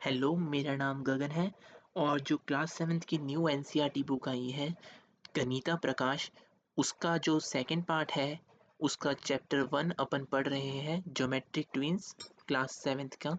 Hello, मेरा नाम गगन है और जो क्लास 7th की न्यू एनसीईआरटी बुक आई है, गनीता प्रकाश, उसका जो सेकंड पार्ट है, उसका चैप्टर 1 अपन पढ़ रहे हैं, ज्योमेट्रिक ट्विन्स, क्लास 7th का।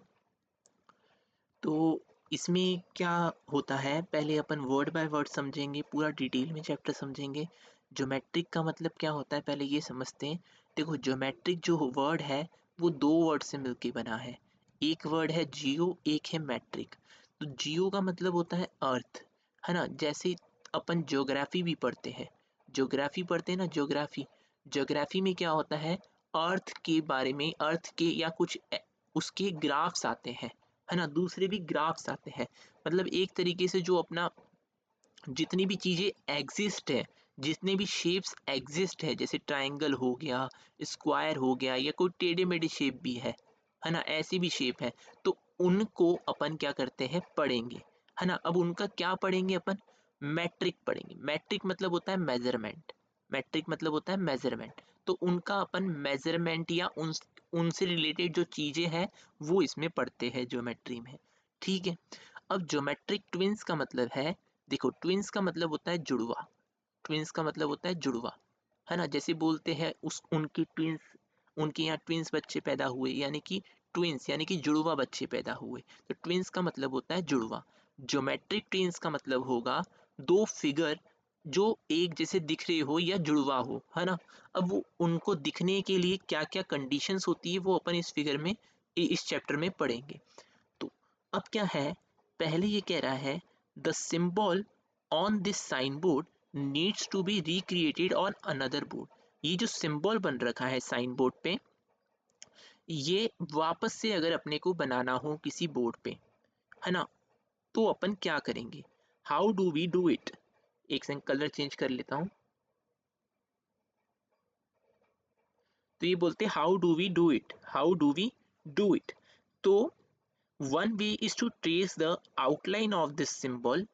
तो इसमें क्या होता है, पहले अपन वर्ड बाय वर्ड समझेंगे, पूरा डिटेल में चैप्टर समझेंगे। ज्योमेट्रिक का मतलब क्या होता है, पहले ये समझते हैं। देखो, ज्योमेट्रिक जो वर्ड है, वो दो वर्ड से मिलके बना है। एक वर्ड है जियो, एक है मैट्रिक। तो जियो का मतलब होता है अर्थ, है ना। जैसे अपन ज्योग्राफी भी पढ़ते हैं, ज्योग्राफी पढ़ते हैं ना, ज्योग्राफी। ज्योग्राफी में क्या होता है, अर्थ के बारे में, अर्थ के या कुछ उसके ग्राफ्स आते हैं, है ना। दूसरे भी ग्राफ्स आते हैं, मतलब एक तरीके से जो अपना जितनी भी चीज़ें एग्जिस्ट है, जितने भी शेप्स एग्जिस्ट है, जैसे ट्रायंगल हो गया, स्क्वायर हो गया, या कोई टेढ़े मेढ़े शेप भी है ना, ऐसी भी शेप है, तो उनको अपन क्या करते हैं, पढ़ेंगे, है ना। अब उनका क्या पढ़ेंगे अपन, मैट्रिक पढ़ेंगे। मैट्रिक मतलब होता है मेजरमेंट, मैट्रिक मतलब होता है मेजरमेंट। तो उनका अपन मेजरमेंट या उनसे रिलेटेड जो चीज़ें हैं, वो इसमें पढ़ते हैं ज्योमेट्री में, ठीक है। अब ज्योमेट्रिक ट्विन्स का मतलब है, देखो, ट्विन्स का मतलब होता है जुड़वा, ट्विन्स का मतलब होता है जुड़वा, है ना। जैसे बोलते हैं उस उनकी ट्विन्स, उनके यहाँ ट्विन्स बच्चे पैदा हुए, यानी कि ट्विन्स यानी कि जुड़वा बच्चे पैदा हुए। तो ट्विन्स का मतलब होता है जुड़वा। ज्योमेट्रिक ट्विन्स का मतलब होगा दो फिगर जो एक जैसे दिख रहे हो या जुड़वा हो, है ना। अब वो उनको दिखने के लिए क्या क्या कंडीशंस होती है, वो अपन इस फिगर में, इस चैप्टर में पढ़ेंगे। तो अब क्या है, पहले ये कह रहा है the symbol on this sign board needs to be recreated on another board. ये जो सिंबल बन रखा है साइन बोर्ड पे, ये वापस से अगर अपने को बनाना हो किसी बोर्ड पे, है ना, तो अपन क्या करेंगे, how do we do it. एक सेकंड, कलर चेंज कर लेता हूँ। तो ये बोलते हैं how do we do it, how do we do it. तो one way is to trace the outline of this symbol.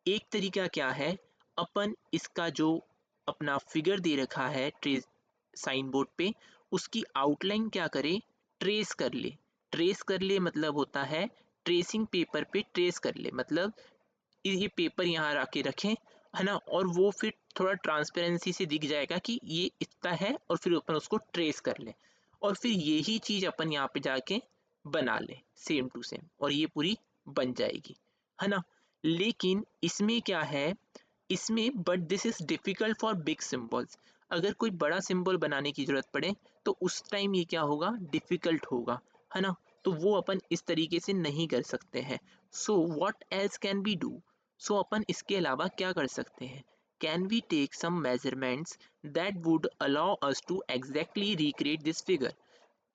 एक तरीका क्या है, अपन इसका जो अपना फिगर दे रखा है ट्रेस साइन बोर्ड पे, उसकी आउटलाइन क्या करे, ट्रेस कर ले। ट्रेस कर ले मतलब होता है ट्रेसिंग पेपर पे ट्रेस कर ले, मतलब ये पेपर यहाँ आके रखें, है ना, और वो फिर थोड़ा ट्रांसपेरेंसी से दिख जाएगा कि ये इतना है, और फिर अपन उसको ट्रेस कर ले, और फिर यही चीज़ अपन यहाँ पे जाके बना ले सेम टू सेम, और ये पूरी बन जाएगी, है ना। लेकिन इसमें क्या है, इसमें but this is difficult for big symbols. अगर कोई बड़ा सिंबल बनाने की जरूरत पड़े, तो उस टाइम ये क्या होगा, डिफिकल्ट होगा, है ना। तो वो अपन इस तरीके से नहीं कर सकते हैं। So what else can be do, so अपन इसके अलावा क्या कर सकते हैं, can we take some measurements that would allow us to exactly recreate this figure.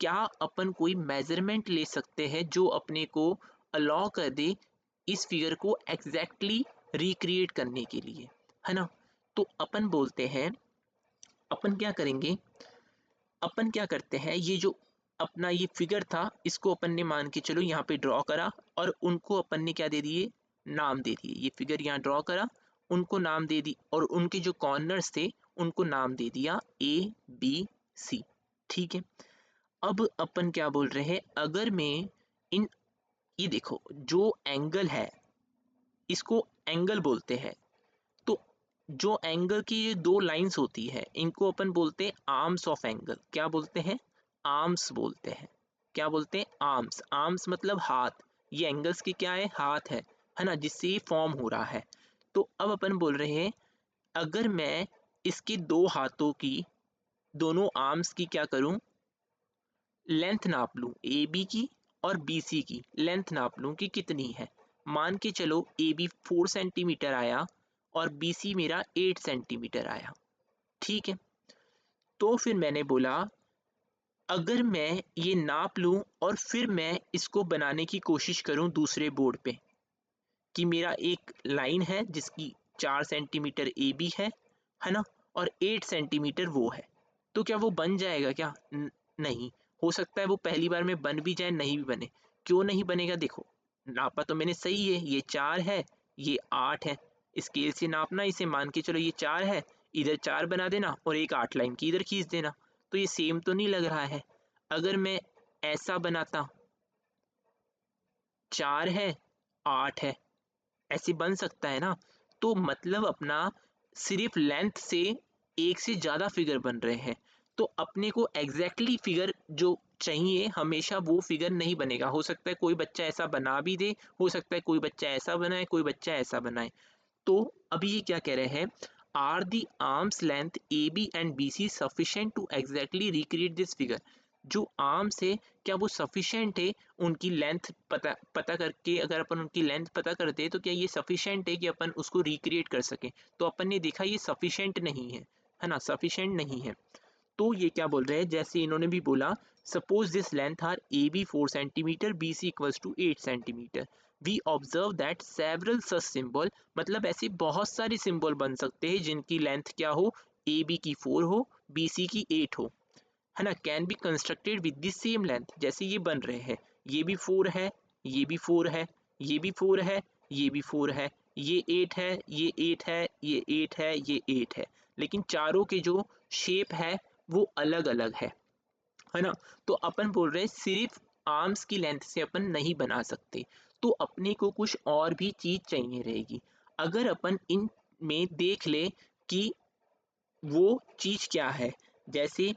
क्या अपन कोई मेजरमेंट ले सकते हैं जो अपने को अलाउ कर दे इस फिगर को एग्जैक्टली रिक्रिएट करने के लिए, है ना। तो अपन बोलते हैं, अपन क्या करेंगे, अपन क्या करते हैं, ये जो अपना ये फिगर था, इसको अपन ने मान के चलो यहाँ पे ड्रॉ करा, और उनको अपन ने क्या दे दिए, नाम दे दिए। ये फिगर यहाँ ड्रॉ करा, उनको नाम दे दी, और उनके जो कॉर्नर्स थे उनको नाम दे दिया A B C, ठीक है। अब अपन क्या बोल रहे हैं, अगर मैं इन, ये देखो जो एंगल है, इसको एंगल बोलते हैं। तो जो एंगल की ये दो लाइंस होती है, इनको अपन बोलते हैं आर्म्स ऑफ एंगल। क्या बोलते हैं, आर्म्स बोलते हैं। क्या बोलते हैं, आर्म्स। आर्म्स मतलब हाथ, ये एंगल्स की क्या है ना, जिससे ये फॉर्म हो रहा है। तो अब अपन बोल रहे हैं, अगर मैं इसके दो हाथों की, दोनों आर्म्स की क्या करूं, लेंथ नाप लूं, ए बी की और बी सी की लेंथ नाप लूं कि कितनी है। मान के चलो ए बी 4 सेंटीमीटर आया, और बी सी मेरा 8 सेंटीमीटर आया, ठीक है। तो फिर मैंने बोला, अगर मैं ये नाप लूं और फिर मैं इसको बनाने की कोशिश करूं दूसरे बोर्ड पे, कि मेरा एक लाइन है जिसकी 4 सेंटीमीटर ए बी है ना, और 8 सेंटीमीटर वो है, तो क्या वो बन जाएगा क्या, नहीं। हो सकता है वो पहली बार में बन भी जाए, नहीं भी बने। क्यों नहीं बनेगा, देखो, नापा तो मैंने सही है, ये 4 है, ये 8 है। स्केल से नापना, इसे मान के चलो ये 4 है, इधर 4 बना देना, और एक 8 लाइन की इधर खींच देना, तो ये सेम तो नहीं लग रहा है। अगर मैं ऐसा बनाता, 4 है, 8 है, ऐसे बन सकता है ना। तो मतलब अपना सिर्फ लेंथ से एक से ज़्यादा फिगर बन रहे हैं, तो अपने को एग्जैक्टली फिगर जो चाहिए हमेशा वो फिगर नहीं बनेगा। हो सकता है कोई बच्चा ऐसा बना भी दे, हो सकता है कोई बच्चा ऐसा बनाए, कोई बच्चा ऐसा बनाए। तो अभी ये क्या कह रहे हैं, are the arms length A B and B C sufficient to exactly recreate this figure. जो आर्म्स है क्या वो सफिशेंट है, उनकी लेंथ पता पता करके अगर अपन उनकी लेंथ पता करते हैं तो क्या ये सफिशेंट है कि अपन उसको रिक्रिएट कर सकें। तो अपन ने देखा ये सफिशेंट नहीं है ना, सफिशेंट नहीं है। तो ये क्या बोल रहे हैं, जैसे इन्होंने भी बोला, suppose this length are A B 4 centimetre, B C equals to 8 centimetre, we observe that several such symbol, मतलब ऐसे बहुत सारे सिंबल बन सकते हैं जिनकी लेंथ क्या हो, ए बी की 4 हो, बी सी की 8 हो, है ना, can be constructed with the same length. जैसे ये बन रहे हैं, ये भी 4 है, ये भी 4 है, ये भी 4 है, ये भी 4 है, ये 8 है, ये 8 है, ये 8 है, ये 8 है, लेकिन चारों के जो शेप है वो अलग अलग है ना। तो अपन बोल रहे हैं सिर्फ आर्म्स की लेंथ से अपन नहीं बना सकते, तो अपने को कुछ और भी चीज चाहिए रहेगी। अगर अपन इन में देख ले कि वो चीज क्या है, जैसे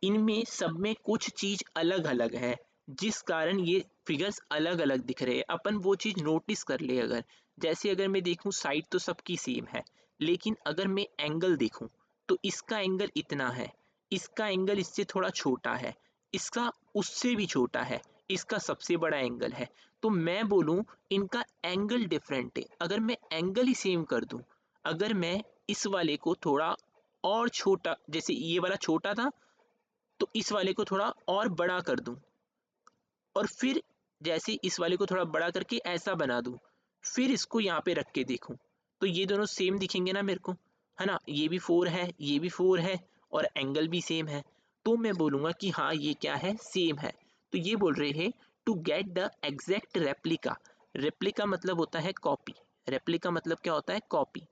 इनमें सब में कुछ चीज अलग अलग है जिस कारण ये फिगर्स अलग अलग दिख रहे हैं, अपन वो चीज नोटिस कर ले। अगर जैसे अगर मैं देखूं साइड तो सबकी सेम है, लेकिन अगर मैं एंगल देखूं तो इसका एंगल इतना है, इसका एंगल इससे थोड़ा छोटा है, इसका उससे भी छोटा है, इसका सबसे बड़ा एंगल है। तो मैं बोलूं इनका एंगल डिफरेंट है। अगर मैं एंगल ही सेम कर दूं, अगर मैं इस वाले को थोड़ा और छोटा, जैसे ये वाला छोटा था तो इस वाले को थोड़ा और बड़ा कर दूं, और फिर जैसे इस वाले को थोड़ा बड़ा करके ऐसा बना दूं, फिर इसको यहाँ पे रख के देखूं, तो ये दोनों सेम दिखेंगे ना मेरे को, है ना। ये भी 4 है, ये भी 4 है, और एंगल भी सेम है, तो मैं बोलूँगा कि हाँ ये क्या है, सेम है। तो ये बोल रहे हैं to get the exact replica. Replica मतलब होता है कॉपी, रेप्लिका मतलब क्या होता है, कॉपी,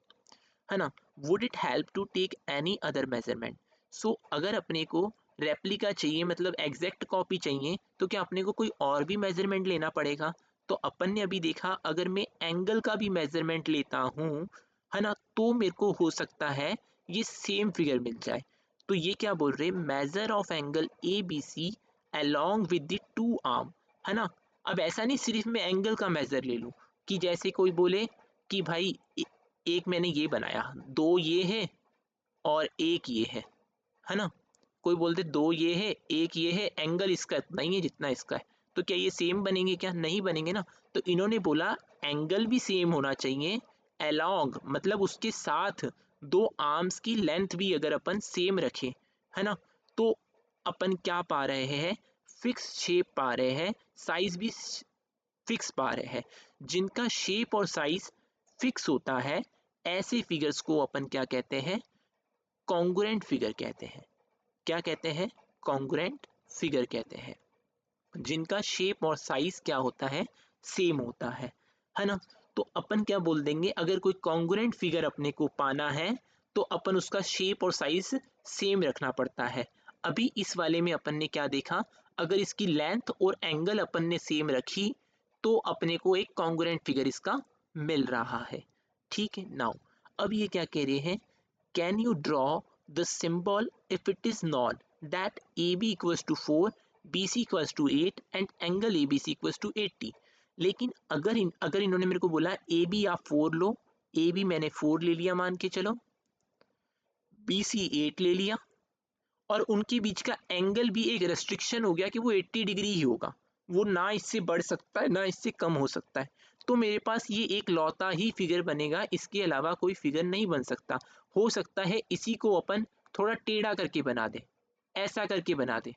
है ना। Would it help to take any other measurement. So अगर अपने को रेप्लिका चाहिए मतलब एग्जैक्ट कॉपी चाहिए, तो क्या अपने को कोई और भी मेजरमेंट लेना पड़ेगा। तो अपन ने अभी देखा अगर मैं एंगल का भी मेजरमेंट लेता हूँ, है ना, तो मेरे को हो सकता है ये सेम फिगर मिल जाए। तो ये क्या बोल रहे हैं, measure of angle A B C along with the two arm, है ना। अब ऐसा नहीं सिर्फ मैं एंगल का मेजर ले लूँ, कि जैसे कोई बोले कि भाई एक मैंने ये बनाया, दो ये है और एक ये है ना। कोई बोलते दो ये है एक ये है, एंगल इसका इतना ही है जितना इसका है, तो क्या ये सेम बनेंगे, क्या नहीं बनेंगे ना। तो इन्होंने बोला एंगल भी सेम होना चाहिए, अलोंग मतलब उसके साथ दो आर्म्स की लेंथ भी अगर अपन सेम रखें, है ना, तो अपन क्या पा रहे हैं, फिक्स शेप पा रहे हैं, साइज भी फिक्स पा रहे हैं। जिनका शेप और साइज फिक्स होता है, ऐसे फिगर्स को अपन क्या कहते हैं, कॉन्ग्रुएंट फिगर कहते हैं। क्या कहते हैं, कॉन्ग्रुएंट फिगर कहते हैं, जिनका शेप और साइज क्या होता है, सेम होता है ना। तो अपन क्या बोल देंगे, अगर कोई कॉन्ग्रुएंट फिगर अपने को पाना है तो अपन उसका शेप और साइज सेम रखना पड़ता है। अभी इस वाले में अपन ने क्या देखा, अगर इसकी लेंथ और एंगल अपन ने सेम रखी तो अपने को एक कॉन्ग्रुएंट फिगर इसका मिल रहा है। ठीक है, नाउ अब ये क्या कह रहे हैं, can you draw the symbol if it is not that A B equals to 4, B C equals to 8 and angle A B C equals to 80। लेकिन अगर इन्होंने मेरे को बोला ए बी आप 4 लो, ए बी मैंने 4 ले लिया मान के चलो, बी सी 8 ले लिया, और उनके बीच का एंगल भी एक रेस्ट्रिक्शन हो गया कि वो 80 डिग्री ही होगा, वो ना इससे बढ़ सकता है ना इससे कम हो सकता है। तो मेरे पास ये एक लौता ही फिगर बनेगा, इसके अलावा कोई फिगर नहीं बन सकता। हो सकता है इसी को अपन थोड़ा टेढ़ा करके बना दे, ऐसा करके बना दे,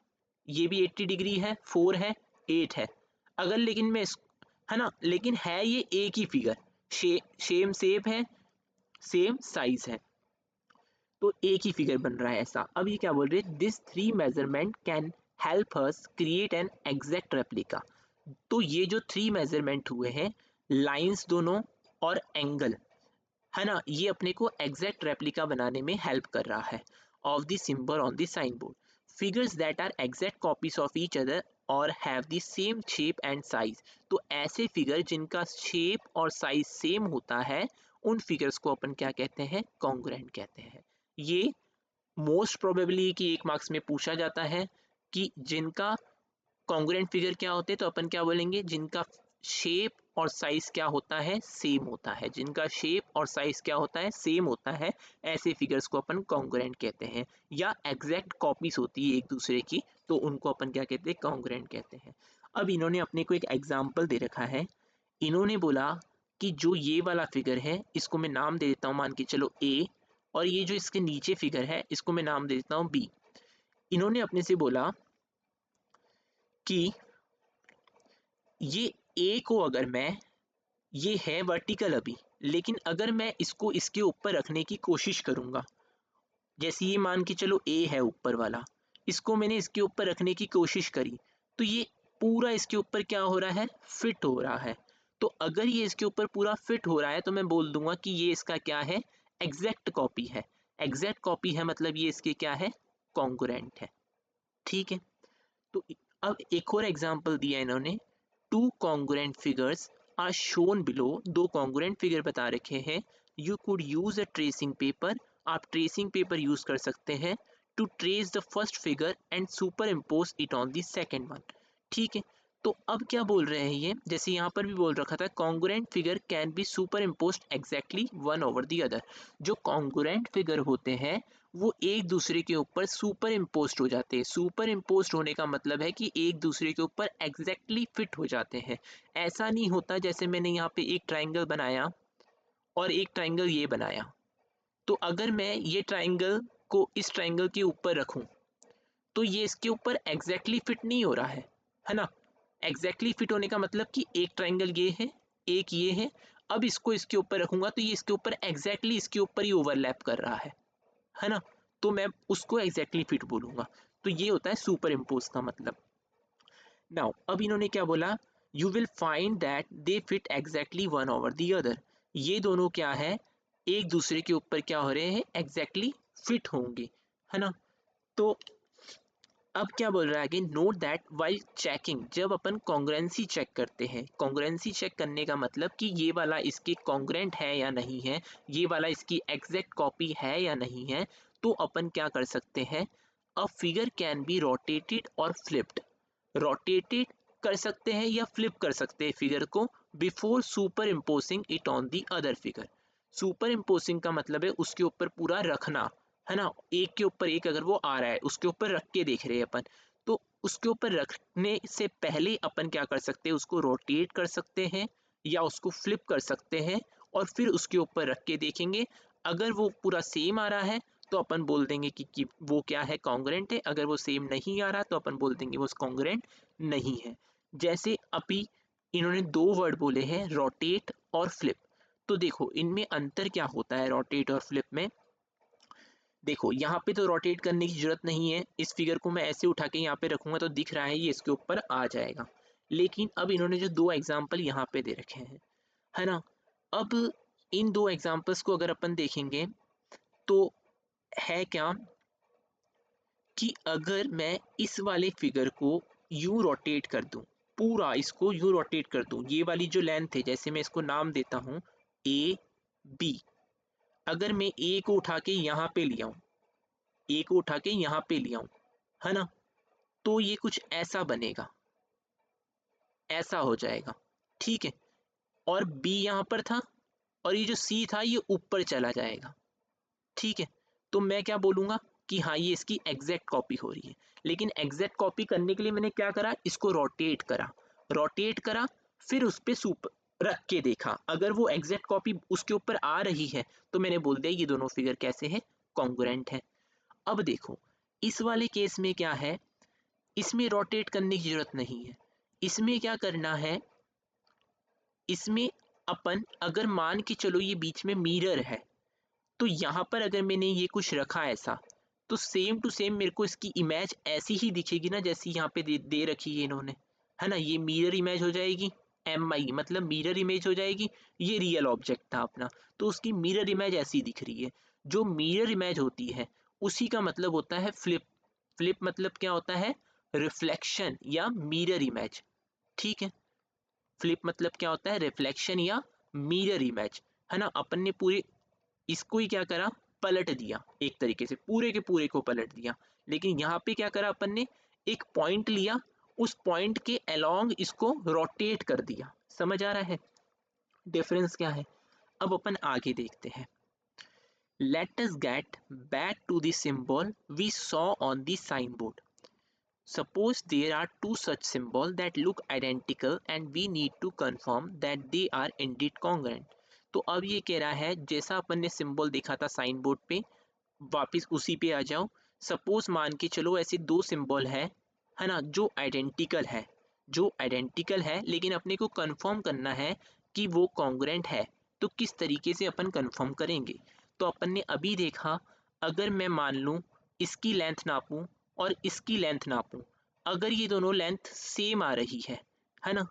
ये भी 80 डिग्री है, 4 है, 8 है। अगर लेकिन मैं है ना, लेकिन है ये एक ही फिगर, सेम शेप है, सेम साइज है, तो एक ही फिगर बन रहा है ऐसा। अब ये क्या बोल रहे हैं, this three measurement can help us create an exact replica. तो ये जो 3 मेजरमेंट हुए हैं, लाइंस दोनों और एंगल, है ना, ये अपने को एग्जैक्ट रेप्लिका बनाने में हेल्प कर रहा है of the symbol on the sign board. Figures that are exact copies of each other और have the same shape and size. तो ऐसे फिगर जिनका शेप और साइज सेम होता है उन फिगर्स को अपन क्या कहते हैं, कॉन्ग्रुएंट कहते हैं। ये मोस्ट प्रोबेबली कि 1 मार्क्स में पूछा जाता है कि जिनका कॉन्ग्रुएंट फिगर क्या होते हैं, तो अपन क्या बोलेंगे, जिनका शेप और साइज क्या होता है, सेम होता है। जिनका शेप और साइज क्या होता है, सेम होता है, ऐसे फिगर्स को अपन कॉन्ग्रुएंट कहते हैं। या एग्जैक्ट कॉपीज होती है एक दूसरे की, तो उनको अपन क्या कहते हैं, कॉन्ग्रुएंट कहते हैं। अब इन्होंने अपने को एक एग्जाम्पल दे रखा है। इन्होंने बोला कि जो ये वाला फिगर है इसको मैं नाम दे देता हूँ, मान के चलो ए, और ये जो इसके नीचे फिगर है इसको मैं नाम दे देता हूँ बी। इन्होंने अपने से बोला कि ये ए को अगर मैं, ये है वर्टिकल अभी, लेकिन अगर मैं इसको इसके ऊपर रखने की कोशिश करूंगा, जैसे ये मान के चलो ए है ऊपर वाला, इसको मैंने इसके ऊपर रखने की कोशिश करी, तो ये पूरा इसके ऊपर क्या हो रहा है, फिट हो रहा है। तो अगर ये इसके ऊपर पूरा फिट हो रहा है तो मैं बोल दूंगा कि ये इसका क्या है, एग्जैक्ट कॉपी है। एग्जैक्ट कॉपी है मतलब ये इसके क्या है, कॉन्ग्रुएंट है। ठीक है, तो अब एक और एग्जांपल दिया इन्होंने, two congruent figures are shown below. दो कॉन्ग्रुएंट फिगर बता रखे हैं। You could use a tracing paper, आप ट्रेसिंग पेपर यूज कर सकते हैं to trace the first figure and superimpose it on the second one. ठीक है, तो अब क्या बोल रहे हैं ये, जैसे यहाँ पर भी बोल रखा था congruent figure can be super imposed exactly one over the other. जो कॉन्ग्रुएंट फिगर होते हैं वो एक दूसरे के ऊपर सुपर इम्पोज्ड हो जाते हैं। सुपर इम्पोज्ड होने का मतलब है कि एक दूसरे के ऊपर एग्जैक्टली फिट हो जाते हैं। ऐसा नहीं होता जैसे मैंने यहाँ पे एक ट्राइंगल बनाया और एक ट्राइंगल ये बनाया, तो अगर मैं ये ट्राइंगल को इस ट्राइंगल के ऊपर रखूं तो ये इसके ऊपर एग्जैक्टली फिट नहीं हो रहा है ना। एग्जैक्टली फिट होने का मतलब कि एक ट्राइंगल ये है, एक ये है, अब इसको इसके ऊपर रखूंगा तो ये इसके ऊपर एग्जैक्टली इसके ऊपर ही ओवरलैप कर रहा है ना। तो मैं उसको एग्जैक्टली फिट बोलूंगा। तो ये होता है सुपर इम्पोज का मतलब। नाउ अब इन्होंने क्या बोला, you will find that they fit exactly one over the other. ये दोनों क्या है, एक दूसरे के ऊपर क्या हो रहे हैं, एग्जैक्टली फिट होंगे, है ना। तो अब क्या बोल रहा है कि नोट दैट वाइल चेकिंग, जब अपन कॉन्ग्रुएंसी चेक करते हैं, कॉन्ग्रुएंसी चेक करने का मतलब कि ये वाला इसके कॉन्ग्रुएंट है या नहीं है, ये वाला इसकी एग्जैक्ट कॉपी है या नहीं है, तो अपन क्या कर सकते हैं, a figure can be rotated और फ्लिप्ड। रोटेटेड कर सकते हैं या फ्लिप कर सकते हैं फिगर को, before super imposing it on the other figure. Super imposing का मतलब है उसके ऊपर पूरा रखना, है ना। एक के ऊपर एक अगर वो आ रहा है उसके ऊपर रख के देख रहे हैं अपन, तो उसके ऊपर रखने से पहले अपन क्या कर सकते हैं, उसको रोटेट कर सकते हैं या उसको फ्लिप कर सकते हैं और फिर उसके ऊपर रख के देखेंगे। अगर वो पूरा सेम आ रहा है तो अपन बोल देंगे कि वो क्या है, कॉन्ग्रुएंट है। अगर वो सेम नहीं आ रहा तो अपन बोल देंगे वो कॉन्ग्रुएंट नहीं है। जैसे अभी इन्होंने दो वर्ड बोले हैं, रोटेट और फ्लिप। तो देखो इनमें अंतर क्या होता है रोटेट और फ्लिप में। देखो यहाँ पे तो रोटेट करने की जरूरत नहीं है, इस फिगर को मैं ऐसे उठा के यहाँ पे रखूंगा तो दिख रहा है ये इसके ऊपर आ जाएगा। लेकिन अब इन्होंने जो दो एग्जाम्पल यहाँ पे दे रखे हैं, है ना। अब इन दो एग्जाम्पल्स को अगर अपन देखेंगे तो है क्या कि अगर मैं इस वाले फिगर को यूं रोटेट कर दूं, पूरा इसको यूं रोटेट कर दूं, ये वाली जो लेंथ है, जैसे मैं इसको नाम देता हूं ए बी, अगर मैं ए को उठा के यहाँ पे लिया हूँ, ए को उठा के यहाँ पे लिया हूँ, है ना, तो ये कुछ ऐसा बनेगा, ऐसा हो जाएगा। ठीक है, और बी यहाँ पर था और ये जो सी था ये ऊपर चला जाएगा। ठीक है, तो मैं क्या बोलूँगा कि हाँ ये इसकी एग्जैक्ट कॉपी हो रही है। लेकिन एग्जैक्ट कॉपी करने के लिए मैंने क्या करा, इसको रोटेट करा, रोटेट करा, फिर उस पर सुपर रख के देखा, अगर वो एग्जैक्ट कॉपी उसके ऊपर आ रही है तो मैंने बोल दिया ये दोनों फिगर कैसे हैं, कॉन्ग्रुएंट है। अब देखो इस वाले केस में क्या है, इसमें रोटेट करने की जरूरत नहीं है। इसमें क्या करना है, इसमें अपन अगर मान के चलो ये बीच में मिरर है, तो यहाँ पर अगर मैंने ये कुछ रखा ऐसा, तो सेम टू सेम मेरे को इसकी इमेज ऐसी ही दिखेगी ना जैसी यहाँ पे दे रखी है इन्होंने, है ना। ये मिरर इमेज हो जाएगी, एम आई मतलब मिरर इमेज हो जाएगी। ये रियल ऑब्जेक्ट था अपना, तो उसकी मिरर इमेज ऐसी दिख रही है। जो मिरर इमेज होती है उसी का मतलब होता है फ्लिप। फ्लिप मतलब क्या होता है, रिफ्लेक्शन या मिरर इमेज। ठीक है, फ्लिप मतलब क्या होता है, रिफ्लेक्शन या मिरर इमेज, है ना। अपन ने पूरे इसको ही क्या करा, पलट दिया, एक तरीके से पूरे के पूरे को पलट दिया। लेकिन यहाँ पे क्या करा अपन ने, एक पॉइंट लिया, उस पॉइंट के अलोंग इसको रोटेट कर दिया। समझ आ रहा है डिफरेंस क्या है। अब अपन आगे देखते हैं। Let us get back to the symbol we saw on the sign board. Suppose there are two such symbols that look identical and we need to confirm that they are indeed congruent। तो अब ये कह रहा है जैसा अपन ने symbol देखा था साइन बोर्ड पे, वापस उसी पे आ जाओ। सपोज मान के चलो ऐसे दो सिंबल है ना, जो आइडेंटिकल है लेकिन अपने को कंफर्म करना है कि वो कॉन्ग्रेंट है। तो किस तरीके से अपन कंफर्म करेंगे, तो अपन ने अभी देखा, अगर मैं मान लूँ इसकी लेंथ नापूं और इसकी लेंथ नापूं, अगर ये दोनों लेंथ सेम आ रही है ना,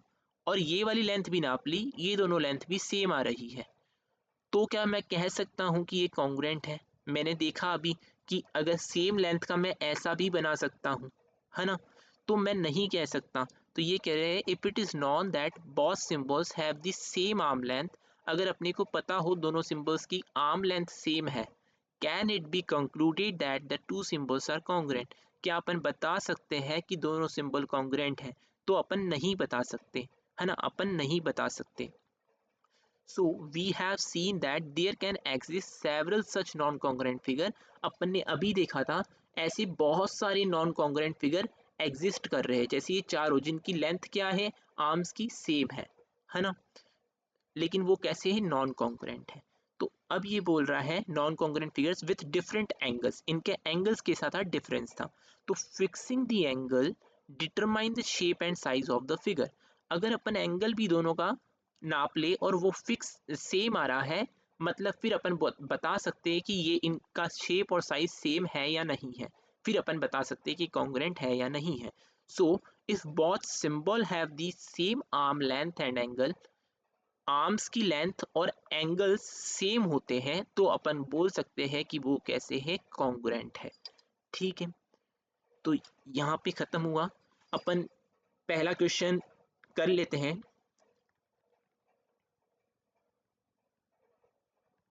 और ये वाली लेंथ भी नाप ली, ये दोनों लेंथ भी सेम आ रही है, तो क्या मैं कह सकता हूँ कि ये कॉन्ग्रेंट है। मैंने देखा अभी कि अगर सेम लेंथ का मैं ऐसा भी बना सकता हूँ, है ना, तो मैं नहीं कह सकता। तो ये कह रहे हैं if it is known that both symbols have the same arm length, अगर अपने को पता हो दोनों सिम्बल्स की आर्म लेंथ सेम है, can it be concluded that the two symbols are congruent, क्या अपन बता सकते हैं कि दोनों सिंबल कॉन्ग्रेंट हैं। तो अपन नहीं बता सकते, है ना, अपन नहीं बता सकते। So we have seen that there can exist several such non-congruent figure। अपन ने अभी देखा था ऐसे बहुत सारे नॉन कॉन्ग्रेंट फिगर एग्जिस्ट कर रहे हैं, जैसे ये चारों जिनकी लेंथ क्या है, आर्म्स की सेम है ना, लेकिन वो कैसे है, नॉन कॉन्ग्रेंट है। तो अब ये बोल रहा है non congruent figures with different angles, इनके एंगल्स के साथ डिफरेंस था। तो fixing the angle determine the shape and size of the figure, अगर अपन एंगल भी दोनों का नाप ले और वो फिक्स सेम आ रहा है, मतलब फिर अपन बता सकते हैं कि ये इनका शेप और साइज सेम है या नहीं है, फिर अपन बता सकते हैं कि कॉन्ग्रेंट है या नहीं है। So if both symbol have the same arm length and angle, arms की लेंथ और एंगल्स सेम होते हैं, तो अपन बोल सकते हैं कि वो कैसे है, कॉन्ग्रुएंट है। ठीक है, तो यहाँ पे खत्म हुआ। अपन पहला क्वेश्चन कर लेते हैं।